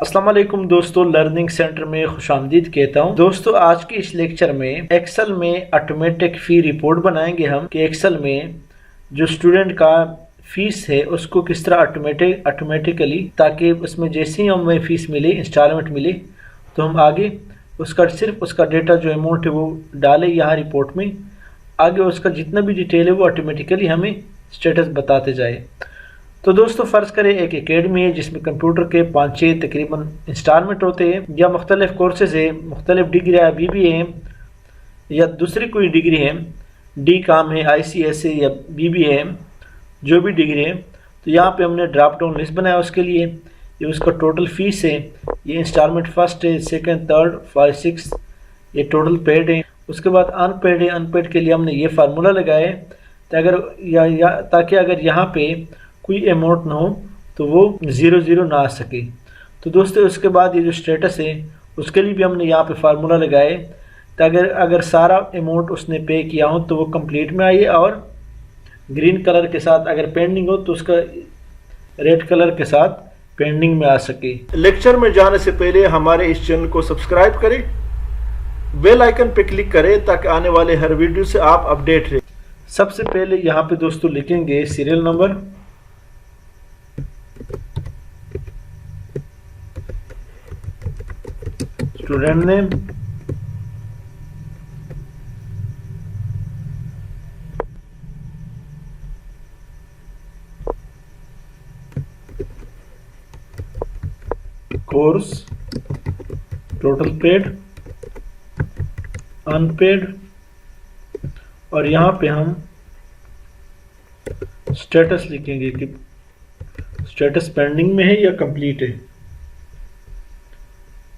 अस्सलाम वालेकुम दोस्तों, लर्निंग सेंटर में खुशामदीद कहता हूँ। दोस्तों, आज के इस लेक्चर में एक्सेल में ऑटोमेटिक फ़ी रिपोर्ट बनाएंगे हम कि एक्सेल में जो स्टूडेंट का फ़ीस है उसको किस तरह ऑटोमेटिकली, ताकि उसमें जैसे ही हमें फ़ीस मिले, इंस्टॉलमेंट मिले, तो हम आगे सिर्फ उसका डेटा जो अमाउंट है वो डालें यहाँ रिपोर्ट में। आगे उसका जितना भी डिटेल है वो ऑटोमेटिकली हमें स्टेटस बताते जाए। तो दोस्तों, फ़र्ज़ करें एक एकेडमी है जिसमें कंप्यूटर के 5-6 तकरीबन इंस्टॉलमेंट होते हैं, या मुख्तलिफ कोर्सेज है, मुख्तलिफ डिग्री BBA है या दूसरी कोई डिग्री है, D.Com है, ICS है या BBA है, जो भी डिग्री है। तो यहाँ पे हमने ड्रॉप डाउन लिस्ट बनाया उसके लिए। ये उसका टोटल फ़ीस है, ये इंस्टॉलमेंट फर्स्ट है, सेकंड, थर्ड, 5, 6, ये टोटल पेड है। उसके बाद अनपेड है, अनपेड के लिए हमने ये फार्मूला लगाया है ताकि अगर यहाँ पे कोई अमाउंट ना हो तो वो 0 ना आ सके। तो दोस्तों, उसके बाद ये जो स्टेटस है उसके लिए भी हमने यहाँ पे फार्मूला लगाए ताकि अगर सारा अमाउंट उसने पे किया हो तो वो कंप्लीट में आए, और ग्रीन कलर के साथ अगर पेंडिंग हो तो उसका रेड कलर के साथ पेंडिंग में आ सके। लेक्चर में जाने से पहले हमारे इस चैनल को सब्सक्राइब करें, बेल आइकन पे क्लिक करें ताकि आने वाले हर वीडियो से आप अपडेट रहें। सबसे पहले यहाँ पे दोस्तों लिखेंगे serial number, student name, course, total paid, unpaid, और यहाँ पे हम स्टेटस लिखेंगे कि स्टेटस पेंडिंग में है या कंप्लीट है।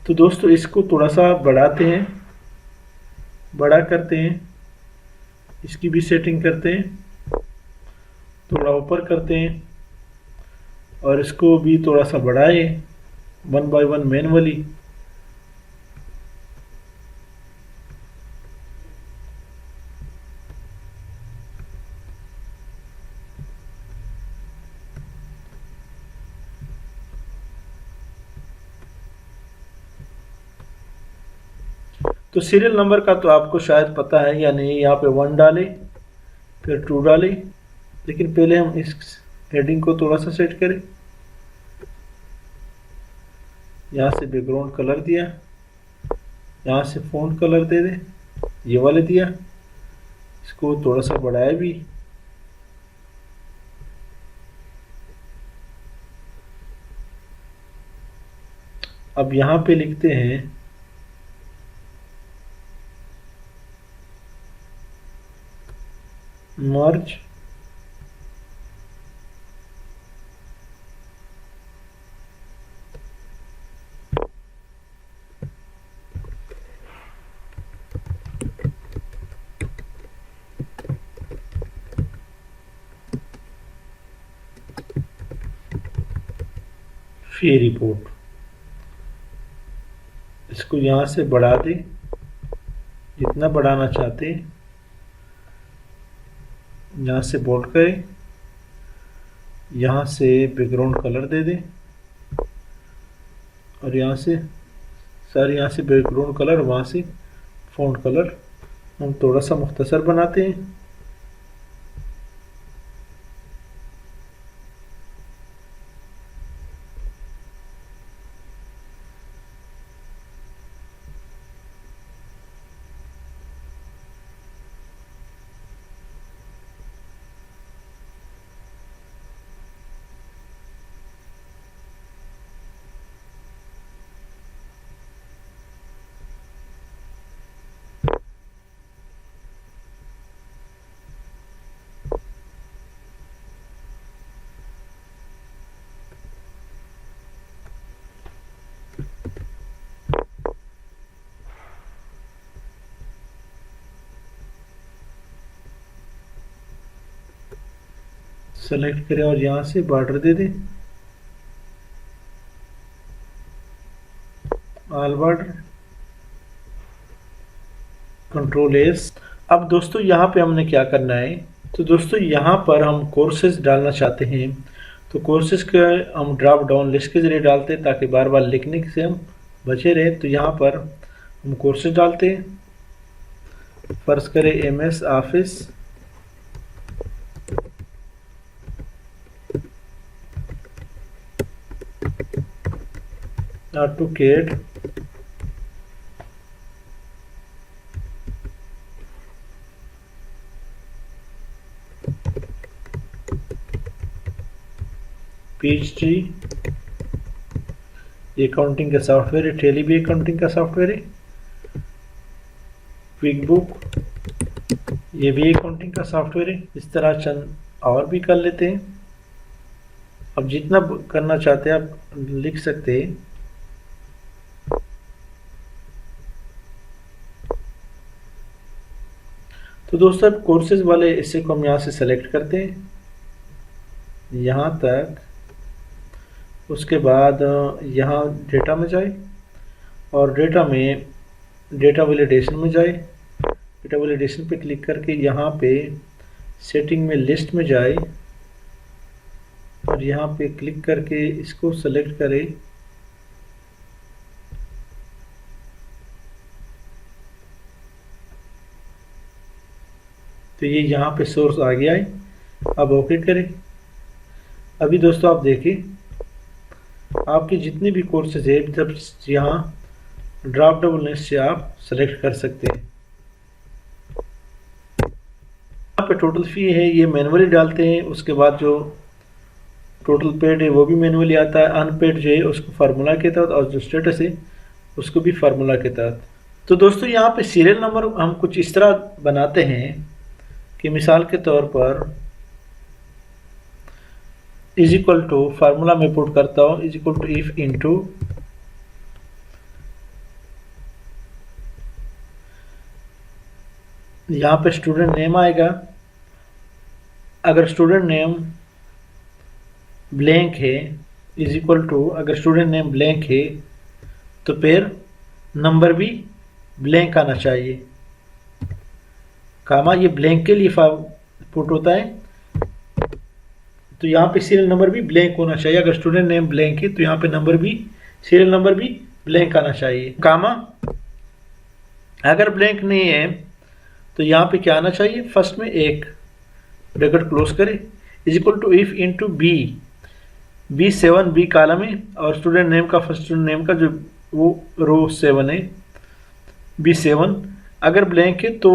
तो दोस्तों, इसको थोड़ा सा बढ़ाते हैं, बड़ा करते हैं, इसकी भी सेटिंग करते हैं, थोड़ा ऊपर करते हैं, और इसको भी थोड़ा सा बढ़ाए 1 by 1 मैनुअली। तो सीरियल नंबर का तो आपको शायद पता है या नहीं, यहाँ पे 1 डाले, फिर 2 डाले, लेकिन पहले हम इस हेडिंग को थोड़ा सा सेट करें। यहाँ से बैकग्राउंड कलर दिया, यहाँ से फ़ॉन्ट कलर दे दे, ये वाले दिया, इसको थोड़ा सा बढ़ाया भी। अब यहाँ पे लिखते हैं मर्ज फी रिपोर्ट। इसको यहाँ से बढ़ा दे जितना बढ़ाना चाहते हैं, यहाँ से बोल्ड करें, यहाँ से बैकग्राउंड कलर दे दें, और यहाँ से यहाँ से बैकग्राउंड कलर, वहाँ से फ़ॉन्ट कलर हम थोड़ा सा मुख्तसर बनाते हैं। सेलेक्ट करें और यहाँ से बॉर्डर दे दें, ऑल बॉर्डर, Ctrl+S। अब दोस्तों, यहाँ पे हमने क्या करना है, तो दोस्तों यहाँ पर हम कोर्सेज डालना चाहते हैं। तो कोर्सेज के हम ड्रॉप डाउन लिस्ट के ज़रिए डालते हैं ताकि बार बार लिखने से हम बचे रहे। तो यहाँ पर हम कोर्सेज डालते हैं। फर्ज करें MS ऑफिस, AutoCAD, PHP, ये अकाउंटिंग का सॉफ्टवेयर है, टैली भी अकाउंटिंग का सॉफ्टवेयर है, क्विकबुक ये भी अकाउंटिंग का सॉफ्टवेयर है। इस तरह चंद और भी कर लेते हैं। अब जितना करना चाहते हैं आप लिख सकते हैं। तो दोस्तों कोर्सेज वाले हिस्से को हम यहाँ से सेलेक्ट करते हैं यहाँ तक। उसके बाद यहाँ डेटा में जाए और डेटा में डेटा वैलिडेशन में जाए। डेटा वैलिडेशन पे क्लिक करके यहाँ पे सेटिंग में लिस्ट में जाए और यहाँ पे क्लिक करके इसको सेलेक्ट करें। तो ये यहाँ पे सोर्स आ गया है। अब ओके करें। अभी दोस्तों आप देखिए आपके जितने भी कोर्सेज है जब यहाँ ड्रॉप डाउन लिस्ट से आप सेलेक्ट कर सकते हैं। यहाँ पे टोटल फी है ये मैनुअली डालते हैं। उसके बाद जो टोटल पेड है वो भी मैनुअली आता है। अनपेड जो है उसको फार्मूला के तहत और जो स्टेटस है उसको भी फार्मूला के तहत। तो दोस्तों यहाँ पे सीरियल नंबर हम कुछ इस तरह बनाते हैं कि मिसाल के तौर पर इज इक्वल टू फार्मूला में पुट करता हूँ is equal to if into यहाँ पे स्टूडेंट नेम आएगा। अगर स्टूडेंट नेम ब्लैंक है इज इक्वल टू अगर स्टूडेंट नेम ब्लैंक है तो फिर नंबर भी ब्लैंक आना चाहिए। कामा ये ब्लैंक के लिए पुट होता है तो यहाँ पे सीरियल नंबर भी ब्लैंक होना चाहिए। अगर स्टूडेंट नेम ब्लैंक है तो यहाँ पे नंबर भी सीरियल नंबर भी ब्लैंक आना चाहिए। कामा अगर ब्लैंक नहीं है तो यहाँ पे क्या आना चाहिए, फर्स्ट में एक ब्रैकेट क्लोज करें is equal to if into B 7 B column है और स्टूडेंट नेम का फर्स्ट स्टूडेंट नेम का जो वो रो 7 है B7। अगर ब्लैंक है तो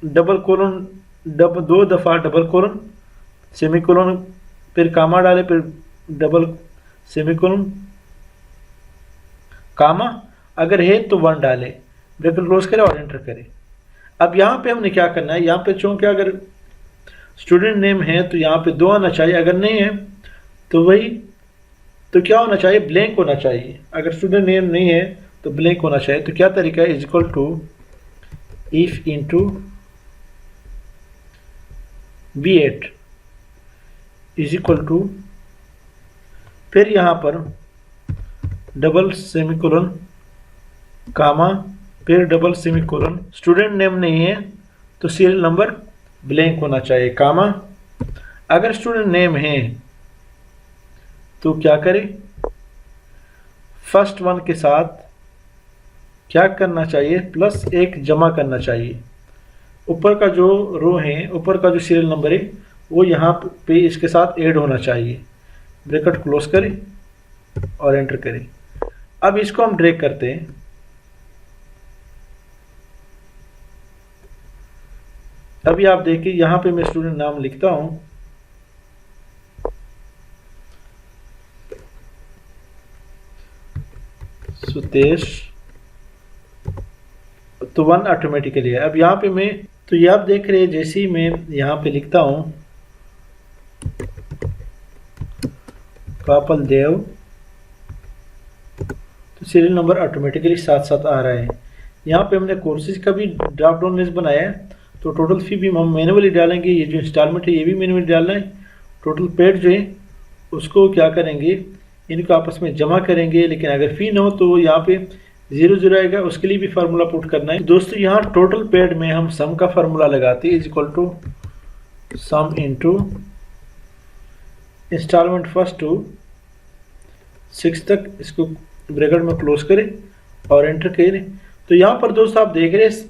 डबल कोलन दो दफ़ा डबल कोलन सेमी कोलन फिर कामा डाले फिर डबल सेमी कोलन कामा। अगर है तो 1 डाले ब्रैकेट क्लोज करें और एंटर करें। अब यहाँ पे हमने क्या करना है, यहाँ पे चूंकि अगर स्टूडेंट नेम है तो यहाँ पे 2 आना चाहिए। अगर नहीं है तो वही तो क्या होना चाहिए, ब्लैंक होना चाहिए। अगर स्टूडेंट नेम नहीं है तो ब्लैंक होना चाहिए। तो क्या तरीका है, is equal to if into B8 is equal to फिर यहाँ पर डबल सेमीकोलन कामा फिर डबल सेमीकोलन। स्टूडेंट नेम नहीं है तो सीरियल नंबर ब्लैंक होना चाहिए कामा। अगर स्टूडेंट नेम है तो क्या करें, फर्स्ट वन के साथ क्या करना चाहिए, +1 जमा करना चाहिए। ऊपर का जो रो है ऊपर का जो सीरियल नंबर है वो यहाँ पे इसके साथ ऐड होना चाहिए। ब्रैकेट क्लोज करें और एंटर करें। अब इसको हम ड्रैग करते हैं। अभी आप देखिए यहाँ पे मैं स्टूडेंट नाम लिखता हूँ सुतेश, तो 1 ऑटोमेटिकली है। अब यहाँ पे मैं तो ये आप देख रहे हैं जैसे ही मैं यहाँ पे लिखता हूँ कापल देव तो सीरियल नंबर ऑटोमेटिकली साथ साथ आ रहा है। यहाँ पे हमने कोर्सेज का भी ड्रॉप डाउन लिस्ट बनाया है तो टोटल फी भी हम मैनुअली डालेंगे। ये जो इंस्टॉलमेंट है ये भी मैनुअली डालना है। टोटल पेड जो है उसको क्या करेंगे, इनको आपस में जमा करेंगे। लेकिन अगर फ़ी ना हो तो यहाँ पे 0 आएगा, उसके लिए भी फार्मूला पुट करना है। दोस्तों यहाँ टोटल पेड में हम सम का फार्मूला लगाते हैं is equal to sum into installment first to 6 तक, इसको ब्रैकेट में क्लोज करें और एंटर करें। तो यहाँ पर दोस्तों आप देख रहे हैं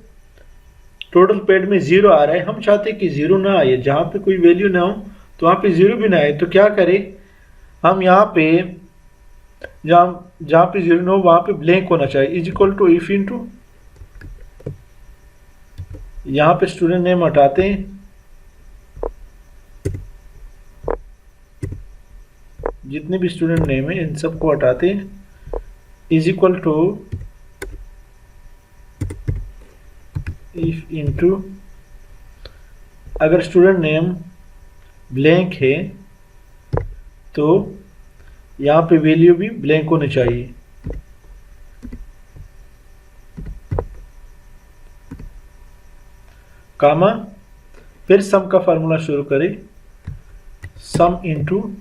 टोटल पेड में 0 आ रहा है। हम चाहते हैं कि 0 ना आए, जहाँ पे कोई वैल्यू ना हो तो वहाँ पे 0 भी ना आए। तो क्या करें, हम यहाँ पे जहाँ पे 0 ना हो वहाँ पे ब्लैंक होना चाहिए। Is equal to if into, यहाँ पे स्टूडेंट नेम हटाते हैं, जितने भी स्टूडेंट नेम है इन सबको हटाते हैं। Is equal to if into, अगर स्टूडेंट नेम ब्लैंक है तो यहाँ पे वैल्यू भी ब्लैंक होनी चाहिए। कामा, फिर सम का फार्मूला शुरू करें, सम इंटू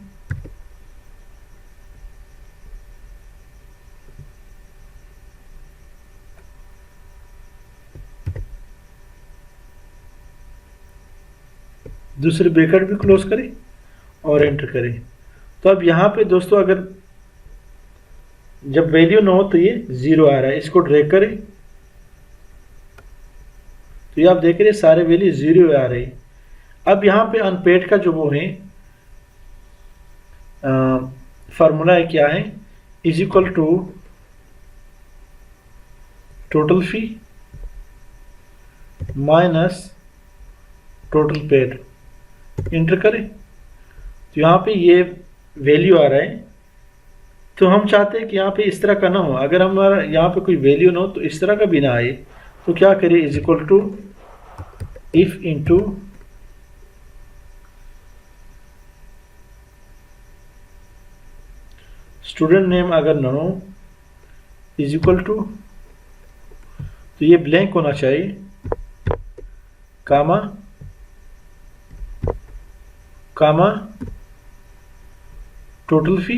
दूसरे ब्रैकेट भी क्लोज करें और एंटर करें। तो अब यहाँ पे दोस्तों अगर जब वैल्यू ना हो तो ये 0 आ रहा है, इसको ड्रैग करें तो ये आप देख रहे हैं सारे वैल्यू 0 आ रहे हैं। अब यहाँ पे अनपेड का जो वो है फार्मूला है, क्या है, is equal to total fee minus total paid, enter करें तो यहाँ पे ये वैल्यू आ रहा है। तो हम चाहते हैं कि यहाँ पे इस तरह का ना हो, अगर हमारा यहाँ पे कोई वैल्यू ना हो तो इस तरह का भी ना आए। तो क्या करें, is equal to if into student name अगर ना हो इज इक्वल टू, तो ये ब्लैंक होना चाहिए, comma comma total fee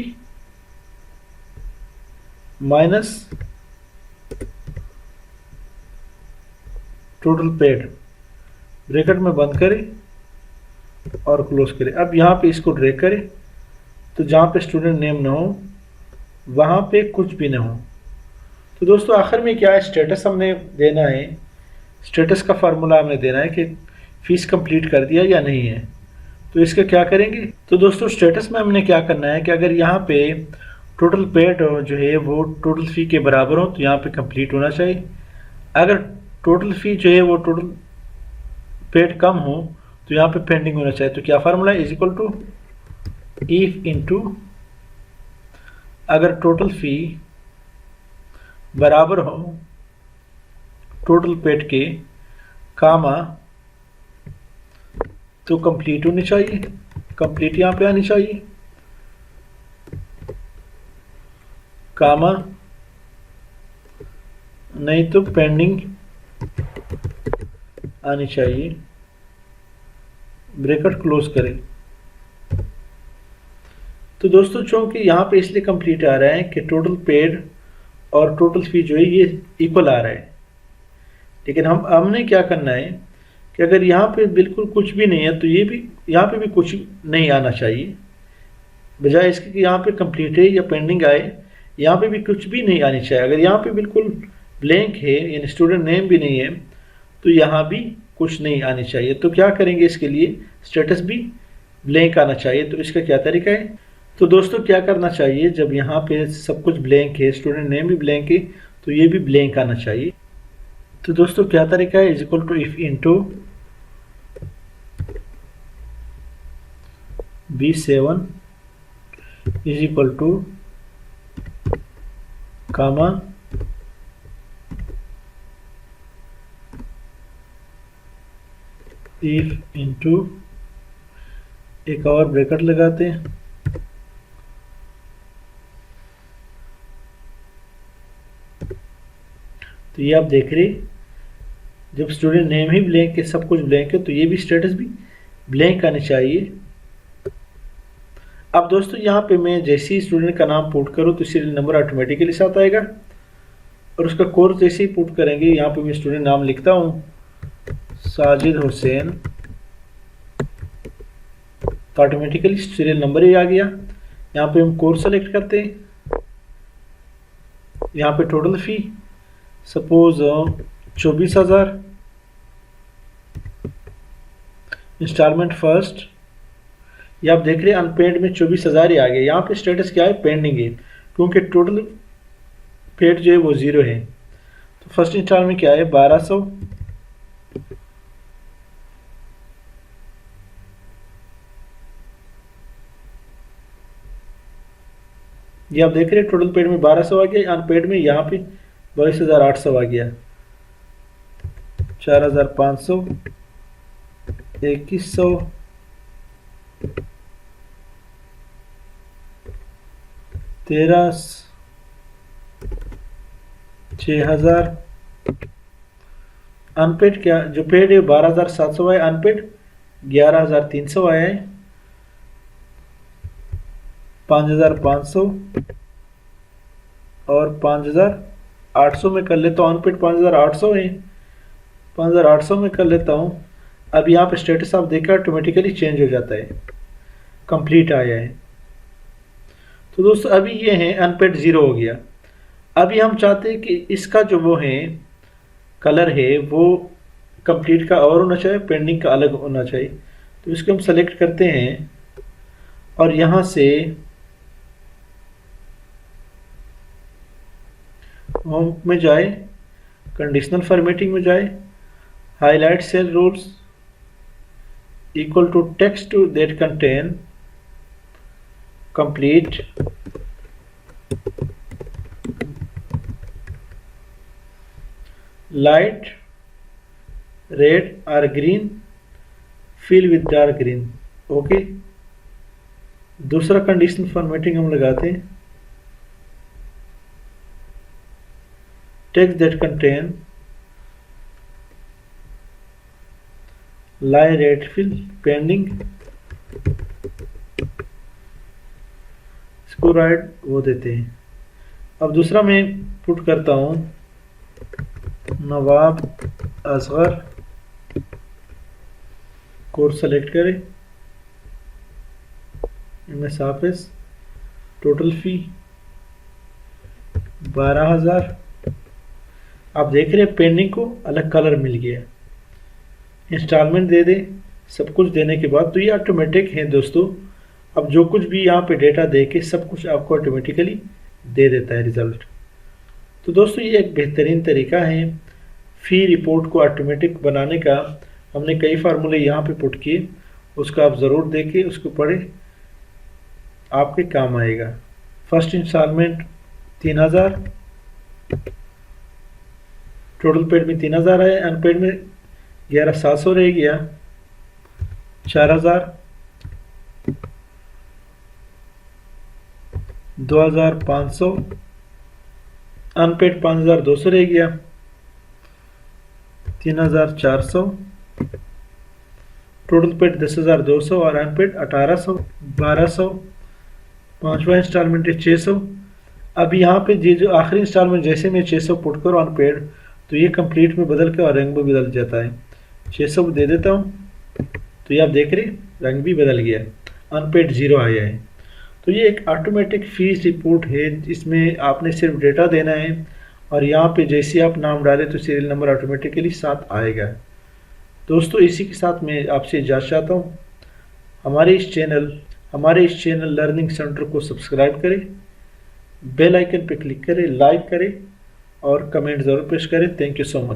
minus total paid, bracket में बंद करें और क्लोज करें। अब यहाँ पे इसको ड्रैग करें तो जहाँ पे स्टूडेंट नेम ना हो वहाँ पे कुछ भी ना हो। तो दोस्तों आखिर में क्या है, स्टेटस हमने देना है, स्टेटस का फार्मूला हमने देना है कि फीस कंप्लीट कर दिया या नहीं है। तो इसका क्या करेंगे, तो दोस्तों स्टेटस में हमने क्या करना है कि अगर यहाँ पे टोटल पेड जो है वो टोटल फ़ी के बराबर हो तो यहाँ पे कंप्लीट होना चाहिए। अगर टोटल फ़ी जो है वो टोटल पेड कम हो तो यहाँ पे पेंडिंग होना चाहिए। तो क्या फार्मूला है, is equal to if into, अगर टोटल फ़ी बराबर हो टोटल पेड के, कामा तो कंप्लीट होनी चाहिए, कंप्लीट यहाँ पे आनी चाहिए, कामा नहीं तो पेंडिंग आनी चाहिए, ब्रैकेट क्लोज करें। तो दोस्तों चूंकि यहाँ पे इसलिए कंप्लीट आ रहा है कि टोटल पेड और टोटल फी जो है ये इक्वल आ रहा है। लेकिन हमने क्या करना है कि अगर यहाँ पे बिल्कुल कुछ भी नहीं है तो ये भी यहाँ पे भी कुछ नहीं आना चाहिए, बजाय इसके कि यहाँ पे कंप्लीट है या पेंडिंग आए, यहाँ पे भी कुछ भी नहीं आनी चाहिए। अगर यहाँ पे बिल्कुल ब्लैंक है यानी स्टूडेंट नेम भी नहीं है तो यहाँ भी कुछ नहीं आनी चाहिए। तो क्या करेंगे, इसके लिए स्टेटस भी ब्लैंक आना चाहिए। तो इसका क्या तरीका है, तो दोस्तों क्या करना चाहिए, जब यहाँ पे सब कुछ ब्लैंक है, स्टूडेंट नेम भी ब्लैंक है, तो ये भी ब्लैंक आना चाहिए। तो दोस्तों क्या तरीका है, is equal to if into B7 is equal to comma if into, एक और ब्रैकेट लगाते हैं, तो ये आप देख रहे जब स्टूडेंट नेम ही ब्लैंक है, सब कुछ ब्लैंक है, तो ये भी स्टेटस भी ब्लैंक आने चाहिए। अब दोस्तों यहाँ पे मैं जैसे ही स्टूडेंट का नाम पुट करूँ तो सीरियल नंबर ऑटोमेटिकली साथ आएगा, और उसका कोर्स जैसे ही पुट करेंगे, यहाँ पे मैं स्टूडेंट नाम लिखता हूँ साजिद हुसैन, तो ऑटोमेटिकली सीरियल नंबर ही आ गया। यहाँ पे हम कोर्स सेलेक्ट करते हैं, यहाँ पे टोटल फ़ी सपोज 24,000, इंस्टॉलमेंट फर्स्ट। ये आप देख रहे हैं अनपेड में 24,000 ही आ गया। यहाँ पे स्टेटस क्या है, पेंडिंग है, क्योंकि टोटल पेड जो है वो 0 है। तो फर्स्ट इंस्टॉलमेंट क्या है, 1200। ये आप देख रहे हैं टोटल पेड में 1200 आ गया, अनपेड में यहाँ पे 22,800 आ गया। 4,500, 2,100, 13, 6,000। अनपेड क्या जो पेड है 12,700 आया, अनपेड 11,300 आया है। 5,500 और 5,800 में कर लेता हूँ, अनपेड 5,800 है, 5,800 में कर लेता हूँ। अब यहाँ पे स्टेटस आप देखा ऑटोमेटिकली चेंज हो जाता है, कंप्लीट आया है। तो दोस्तों अभी ये है अनपेड 0 हो गया। अभी हम चाहते हैं कि इसका जो वो है कलर है वो कंप्लीट का और होना चाहिए, पेंडिंग का अलग होना चाहिए। तो इसको हम सेलेक्ट करते हैं और यहाँ से होम में जाए, कंडीशनल फॉर्मेटिंग में जाए, highlight cell rules equal to text that contain complete light red और green, fill with dark green. Okay, दूसरा कंडीशनल फॉर्मेटिंग हम लगाते हैं, text that contain light red fill pending, इसको राइट वो देते हैं। अब दूसरा मैं पुट करता हूँ नवाब असगर, कोर्स सेलेक्ट करें, एमएस ऑफिस, टोटल फी 12,000। आप देख रहे हैं पेंडिंग को अलग कलर मिल गया। इंस्टॉलमेंट दे दें, सब कुछ देने के बाद तो ये ऑटोमेटिक है दोस्तों। अब जो कुछ भी यहाँ पे डेटा दे के सब कुछ आपको ऑटोमेटिकली दे देता है रिज़ल्ट। तो दोस्तों ये एक बेहतरीन तरीका है फ़ी रिपोर्ट को ऑटोमेटिक बनाने का। हमने कई फार्मूले यहाँ पे पुट किए, उसको आप ज़रूर देखें, उसको पढ़ें, आपके काम आएगा। फर्स्ट इंस्टॉलमेंट 3,000, टोटल पेड में 3,000 है, अनपेड में 11,700 रह गया। 4,000, 2,500, अनपेड 5,200 रह गया। 3,400, टोटल पेड 10,200 और अनपेड 1,800। 1,200, पांचवा इंस्टॉलमेंट है 600। अब यहाँ पे ये जो आखिरी इंस्टॉलमेंट जैसे मैं 600 पुट करूँ अनपेड, तो ये कंप्लीट में बदल के और रंग भी बदल जाता है। 600 दे देता हूँ, तो ये आप देख रहे रंग भी बदल गया, अनपेड 0 आया है। तो ये एक ऑटोमेटिक फीस रिपोर्ट है, जिसमें आपने सिर्फ डेटा देना है और यहाँ पे जैसे आप नाम डालें तो सीरियल नंबर ऑटोमेटिकली साथ आएगा। दोस्तों इसी के साथ मैं आपसे इजाज़त चाहता हूँ। हमारे इस चैनल लर्निंग सेंटर को सब्सक्राइब करें, बेल आइकन पर क्लिक करें, लाइक करें और कमेंट ज़रूर पेश करें। Thank you so much.